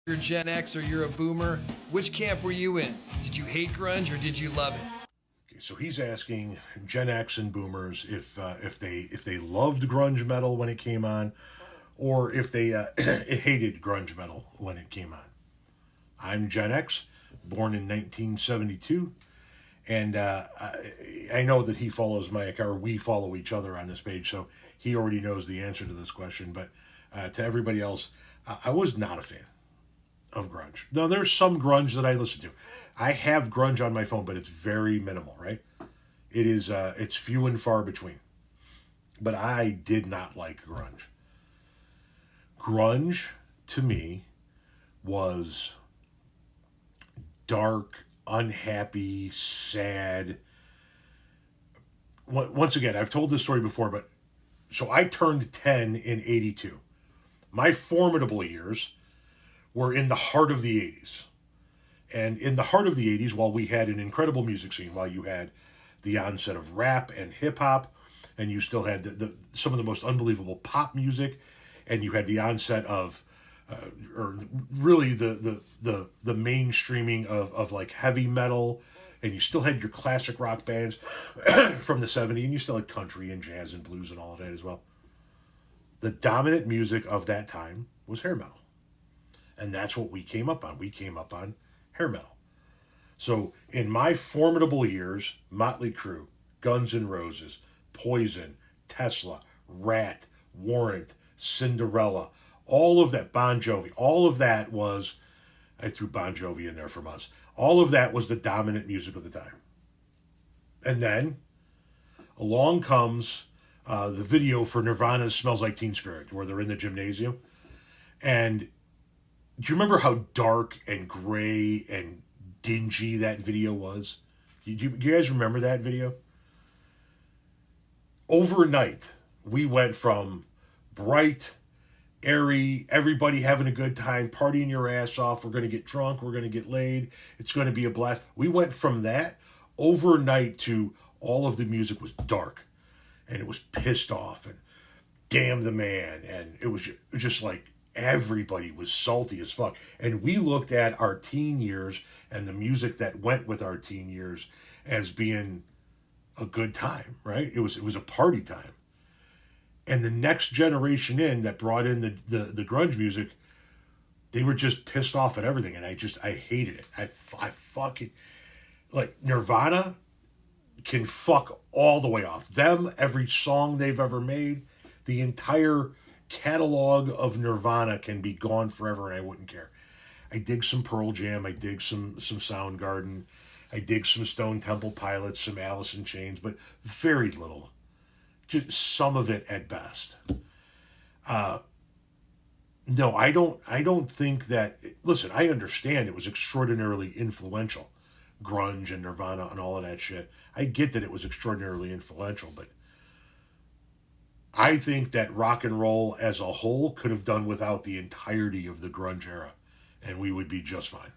You're Gen X or you're a boomer. Which camp were you in? Did you hate grunge or did you love it? Okay, so he's asking Gen X and Boomers if they loved grunge metal when it came on, or if they hated grunge metal when it came on. I'm Gen X, born in 1972, and I know that he follows my or we follow each other on this page, so he already knows the answer to this question. But to everybody else, I was not a fan of grunge. Now there's some grunge that I listen to. I have grunge on my phone, but it's very minimal, right? It's few and far between. But I did not like grunge. Grunge to me was dark, unhappy, sad. Once again, I've told this story before, but so I turned 10 in 82. My formidable years were in the heart of the 80s. And in the heart of the 80s, while we had an incredible music scene, while you had the onset of rap and hip hop, and you still had some of the most unbelievable pop music, and you had the onset of, or really the mainstreaming of like heavy metal, and you still had your classic rock bands from the 70s, and you still had country and jazz and blues and all of that as well. The dominant music of that time was hair metal. And that's what we came up on. We came up on hair metal. So in my formidable years, Motley Crue, Guns N' Roses, Poison, Tesla, Rat, Warrant, Cinderella, all of that, Bon Jovi, all of that was, I threw Bon Jovi in there from us, all of that was the dominant music of the time. And then along comes the video for Nirvana's Smells Like Teen Spirit, where they're in the gymnasium. And do you remember how dark and gray and dingy that video was? Do you guys remember that video? Overnight, we went from bright, airy, everybody having a good time, partying your ass off, we're going to get drunk, we're going to get laid, it's going to be a blast. We went from that overnight to all of the music was dark and it was pissed off and damn the man. And it was just like everybody was salty as fuck. And we looked at our teen years and the music that went with our teen years as being a good time, right? It was a party time. And the next generation in that brought in the grunge music, they were just pissed off at everything, and I hated it. I fucking like Nirvana can fuck all the way off. Them, every song they've ever made, the entire catalog of Nirvana can be gone forever, and I wouldn't care. I dig some Pearl Jam, I dig some Soundgarden, I dig some Stone Temple Pilots, some Alice in Chains, but very little. Just some of it at best. No, I don't think that. Listen, I understand it was extraordinarily influential, grunge and Nirvana and all of that shit. I get that it was extraordinarily influential, but I think that rock and roll as a whole could have done without the entirety of the grunge era, and we would be just fine.